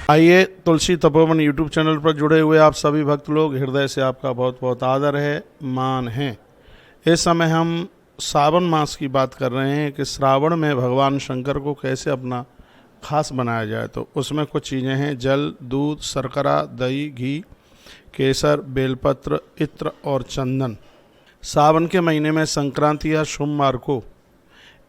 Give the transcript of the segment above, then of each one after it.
आइए, तुलसी Tapovan YouTube channel पर जुड़े हुए आप सभी भक्त लोग, हृदय से आपका बहुत बहुत आदर है, मान है। इस समय हम सावन मास की बात कर रहे हैं कि श्रावण में भगवान शंकर को कैसे अपना खास बनाया जाए। तो उसमें कुछ चीज़ें हैं: जल, दूध, शर्करा, दही, घी, केसर, बेलपत्र, इत्र और चंदन। सावन के महीने में संक्रांति या सोमवार को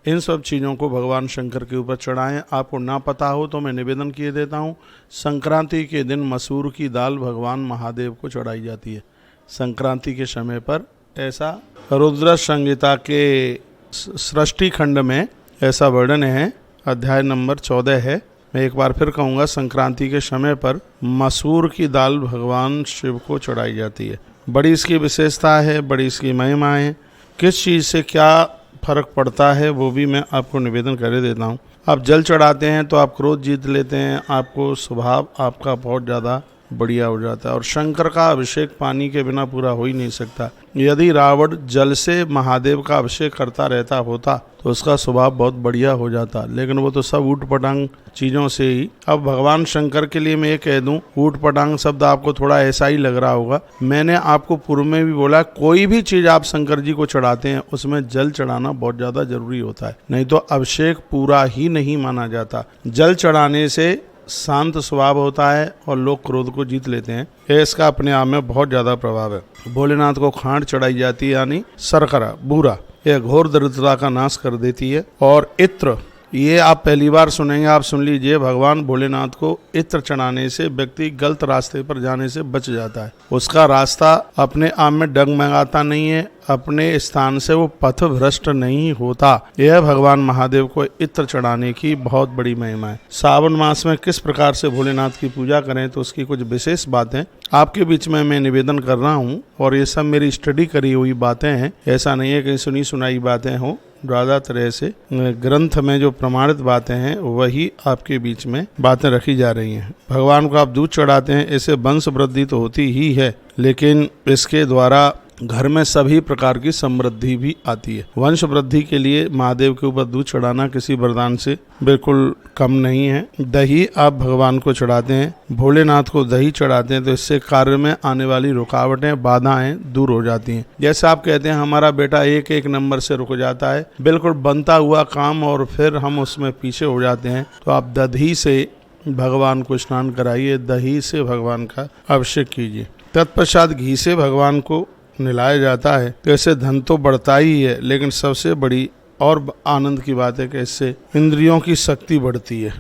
इन सब चीज़ों को भगवान शंकर के ऊपर चढ़ाएं। आपको ना पता हो तो मैं निवेदन किए देता हूँ। संक्रांति के दिन मसूर की दाल भगवान महादेव को चढ़ाई जाती है। संक्रांति के समय पर ऐसा रुद्र संहिता के सृष्टि खंड में ऐसा वर्णन है, अध्याय नंबर 14 है। मैं एक बार फिर कहूँगा, संक्रांति के समय पर मसूर की दाल भगवान शिव को चढ़ाई जाती है। बड़ी इसकी विशेषता है, बड़ी इसकी महिमा है। किस चीज़ से क्या फर्क पड़ता है वो भी मैं आपको निवेदन कर देता हूँ। आप जल चढ़ाते हैं तो आप क्रोध जीत लेते हैं, आपको स्वभाव आपका बहुत ज़्यादा बढ़िया हो जाता है। और शंकर का अभिषेक पानी के बिना पूरा हो ही नहीं सकता। यदि रावण जल से महादेव का अभिषेक करता रहता होता तो उसका स्वभाव बहुत बढ़िया हो जाता, लेकिन वो तो सब ऊट पटांग चीज़ों से ही। अब भगवान शंकर के लिए मैं ये कह दूं, ऊट पटांग शब्द आपको थोड़ा ऐसा ही लग रहा होगा। मैंने आपको पूर्व में भी बोला, कोई भी चीज़ आप शंकर जी को चढ़ाते हैं उसमें जल चढ़ाना बहुत ज़्यादा जरूरी होता है, नहीं तो अभिषेक पूरा ही नहीं माना जाता। जल चढ़ाने से शांत स्वभाव होता है और लोग क्रोध को जीत लेते हैं। ये इसका अपने आप में बहुत ज़्यादा प्रभाव है। भोलेनाथ को खांड चढ़ाई जाती है, यानी शर्करा, बूरा, यह घोर दरिद्रता का नाश कर देती है। और इत्र, ये आप पहली बार सुनेंगे, आप सुन लीजिए। भगवान भोलेनाथ को इत्र चढ़ाने से व्यक्ति गलत रास्ते पर जाने से बच जाता है। उसका रास्ता अपने आप में डगमगाता नहीं है, अपने स्थान से वो पथ भ्रष्ट नहीं होता। यह भगवान महादेव को इत्र चढ़ाने की बहुत बड़ी महिमा है। सावन मास में किस प्रकार से भोलेनाथ की पूजा करें तो उसकी कुछ विशेष बातें आपके बीच में मैं निवेदन कर रहा हूँ। और ये सब मेरी स्टडी करी हुई बातें हैं, ऐसा नहीं है कि सुनी सुनाई बातें हों। ज़्यादा तरह से ग्रंथ में जो प्रमाणित बातें हैं वही आपके बीच में बातें रखी जा रही हैं। भगवान को आप दूध चढ़ाते हैं, इससे वंश वृद्धि तो होती ही है, लेकिन इसके द्वारा घर में सभी प्रकार की समृद्धि भी आती है। वंश वृद्धि के लिए महादेव के ऊपर दूध चढ़ाना किसी वरदान से बिल्कुल कम नहीं है। दही आप भगवान को चढ़ाते हैं, भोलेनाथ को दही चढ़ाते हैं, तो इससे कार्य में आने वाली रुकावटें, बाधाएं दूर हो जाती हैं। जैसे आप कहते हैं हमारा बेटा एक एक नंबर से रुक जाता है, बिल्कुल बनता हुआ काम और फिर हम उसमें पीछे हो जाते हैं, तो आप दही से भगवान को स्नान कराइए, दही से भगवान का अभिषेक कीजिए। तत्पश्चात घी से भगवान को निलाया जाता है। तो इससे धन तो बढ़ता ही है, लेकिन सबसे बड़ी और आनंद की बात है कि इससे इंद्रियों की शक्ति बढ़ती है।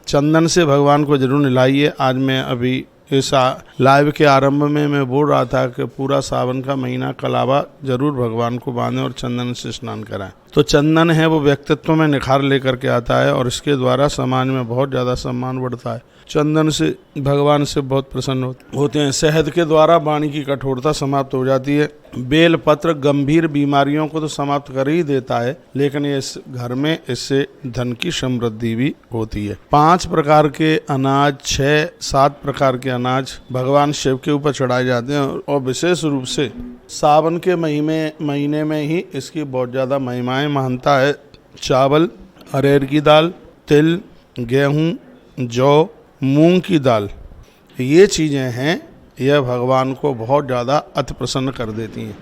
चंदन से भगवान को जरूर निलाइए। आज मैं अभी इस लाइव के आरंभ में मैं बोल रहा था कि पूरा सावन का महीना कलावा जरूर भगवान को बांधें और चंदन से स्नान कराएं। तो चंदन है वो व्यक्तित्व में निखार लेकर के आता है और इसके द्वारा समाज में बहुत ज़्यादा सम्मान बढ़ता है। चंदन से भगवान से बहुत प्रसन्न होते हैं। शहद के द्वारा वाणी की कठोरता समाप्त हो जाती है। बेल पत्र गंभीर बीमारियों को तो समाप्त कर ही देता है, लेकिन इस घर में इससे धन की समृद्धि भी होती है। 5 प्रकार के अनाज, 6-7 प्रकार के अनाज भगवान शिव के ऊपर चढ़ाए जाते हैं और विशेष रूप से सावन के महीने में ही इसकी बहुत ज़्यादा महिमाएं महानता है। चावल, अरहर की दाल, तिल, गेहूँ, जौ, मूंग की दाल, ये चीज़ें हैं, यह भगवान को बहुत ज़्यादा अति प्रसन्न कर देती हैं।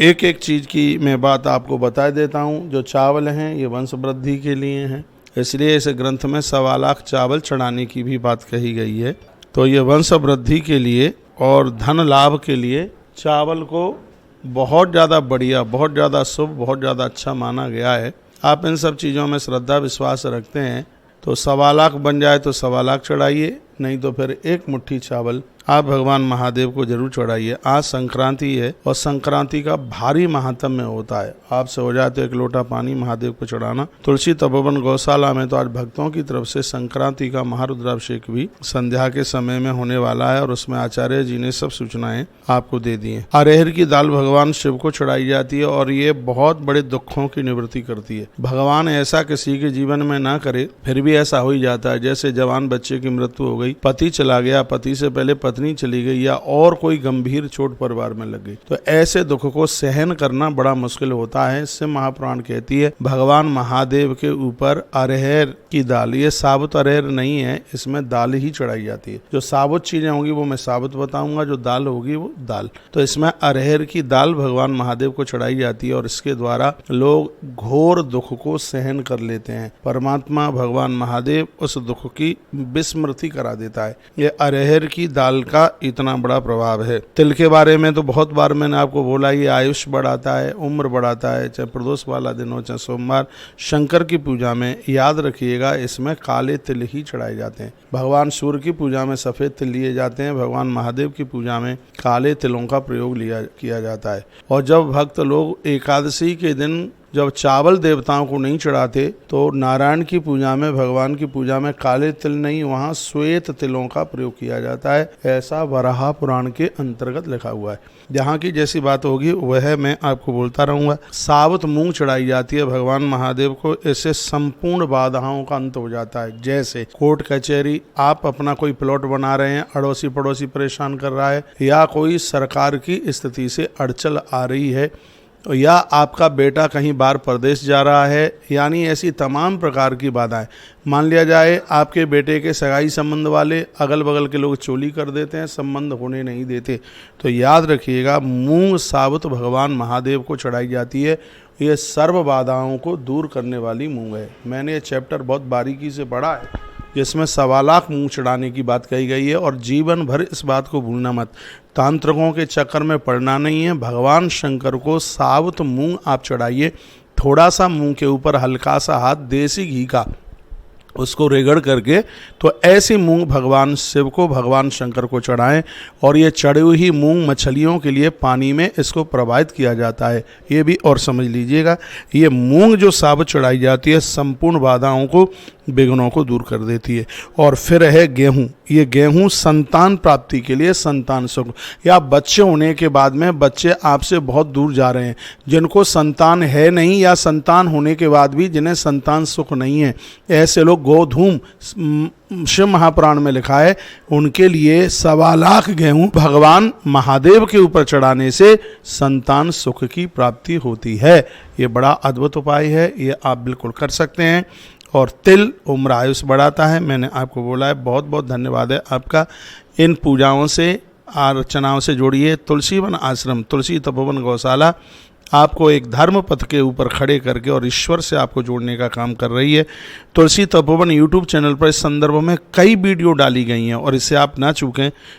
एक एक चीज़ की मैं बात आपको बता देता हूँ। जो चावल हैं ये वंश वृद्धि के लिए हैं, इसलिए इस ग्रंथ में 1.25 लाख चावल चढ़ाने की भी बात कही गई है। तो ये वंश वृद्धि के लिए और धन लाभ के लिए चावल को बहुत ज़्यादा बढ़िया, बहुत ज़्यादा शुभ, बहुत ज़्यादा अच्छा माना गया है। आप इन सब चीज़ों में श्रद्धा विश्वास रखते हैं तो 1.25 लाख बन जाए तो 1.25 लाख चढ़ाइए, नहीं तो फिर एक मुट्ठी चावल आप भगवान महादेव को जरूर चढ़ाइए। आज संक्रांति है और संक्रांति का भारी महात्म्य होता है। आपसे हो जाए तो 1 लोटा पानी महादेव को चढ़ाना। तुलसी तपोवन गौशाला में तो आज भक्तों की तरफ से संक्रांति का महारुद्राभिषेक भी संध्या के समय में होने वाला है और उसमें आचार्य जी ने सब सूचनाएं आपको दे दी हैं। अरहर की दाल भगवान शिव को चढ़ाई जाती है और ये बहुत बड़े दुखों की निवृत्ति करती है। भगवान ऐसा किसी के जीवन में ना करे, फिर भी ऐसा हो ही जाता है। जैसे जवान बच्चे की मृत्यु हो गई, पति चला गया, पति से पहले पत्नी चली गई, या और कोई गंभीर चोट परिवार में लग गई, तो ऐसे दुख को सहन करना बड़ा मुश्किल होता है। इससे महापुराण कहती है भगवान महादेव के ऊपर अरहर की दाल, ये साबुत अरहर नहीं है, इसमें दाल ही चढ़ाई जाती है। जो साबुत चीजें होंगी वो मैं साबुत बताऊंगा, जो दाल होगी वो दाल। तो इसमें अरहर की दाल भगवान महादेव को चढ़ाई जाती है और इसके द्वारा लोग घोर दुख को सहन कर लेते हैं। परमात्मा भगवान महादेव उस दुख की विस्मृति करा देता है। ये अरहर की दाल का इतना बड़ा प्रभाव है। तिल के बारे में तो बहुत बार मैंने आपको बोला, ये आयुष बढ़ाता है, उम्र बढ़ाता है, चाहे प्रदोष वाला दिन हो चाहे सोमवार। शंकर की पूजा में याद रखिएगा इसमें काले तिल ही चढ़ाए जाते हैं। भगवान सूर्य की पूजा में सफेद तिल लिए जाते हैं, भगवान महादेव की पूजा में काले तिलों का प्रयोग किया जाता है। और जब भक्त लोग एकादशी के दिन जब चावल देवताओं को नहीं चढ़ाते तो नारायण की पूजा में, भगवान की पूजा में काले तिल नहीं, वहाँ श्वेत तिलों का प्रयोग किया जाता है। ऐसा वराह पुराण के अंतर्गत लिखा हुआ है। जहाँ की जैसी बात होगी वह मैं आपको बोलता रहूँगा। साबुत मूंग चढ़ाई जाती है भगवान महादेव को, इससे संपूर्ण बाधाओं का अंत हो जाता है। जैसे कोर्ट कचहरी, आप अपना कोई प्लॉट बना रहे हैं, अड़ोसी पड़ोसी परेशान कर रहा है, या कोई सरकार की स्थिति से अड़चन आ रही है, या आपका बेटा कहीं बाहर प्रदेश जा रहा है, यानी ऐसी तमाम प्रकार की बाधाएं। मान लिया जाए आपके बेटे के सगाई संबंध वाले अगल बगल के लोग चोली कर देते हैं, संबंध होने नहीं देते, तो याद रखिएगा मूंग साबुत भगवान महादेव को चढ़ाई जाती है। ये सर्व बाधाओं को दूर करने वाली मूंग है। मैंने ये चैप्टर बहुत बारीकी से पढ़ा है जिसमें 1.25 लाख मूंग चढ़ाने की बात कही गई है। और जीवन भर इस बात को भूलना मत, तांत्रिकों के चक्कर में पड़ना नहीं है। भगवान शंकर को साबुत मूंग आप चढ़ाइए, थोड़ा सा मूंग के ऊपर हल्का सा हाथ देसी घी का उसको रेगड़ करके, तो ऐसी मूंग भगवान शिव को, भगवान शंकर को चढ़ाएं। और ये चढ़ी हुई मूंग मछलियों के लिए पानी में इसको प्रवाहित किया जाता है, ये भी और समझ लीजिएगा। ये मूंग जो साबुत चढ़ाई जाती है संपूर्ण बाधाओं को, विघ्नों को दूर कर देती है। और फिर है गेहूं। ये गेहूं संतान प्राप्ति के लिए, संतान सुख, या बच्चे होने के बाद में बच्चे आपसे बहुत दूर जा रहे हैं, जिनको संतान है नहीं या संतान होने के बाद भी जिन्हें संतान सुख नहीं है, ऐसे लोग गोधूम, शिव महापुराण में लिखा है, उनके लिए 1.25 लाख गेहूं भगवान महादेव के ऊपर चढ़ाने से संतान सुख की प्राप्ति होती है। ये बड़ा अद्भुत उपाय है, ये आप बिल्कुल कर सकते हैं। और तिल उम्र आयुष बढ़ाता है, मैंने आपको बोला है। बहुत बहुत धन्यवाद है आपका। इन पूजाओं से, अर्चनाओं से जोड़िए। तुलसी वन आश्रम, तुलसी तपोवन गौशाला आपको एक धर्म पथ के ऊपर खड़े करके और ईश्वर से आपको जोड़ने का काम कर रही है। तुलसी तपोवन यूट्यूब चैनल पर इस संदर्भ में कई वीडियो डाली गई हैं और इससे आप ना चूकें।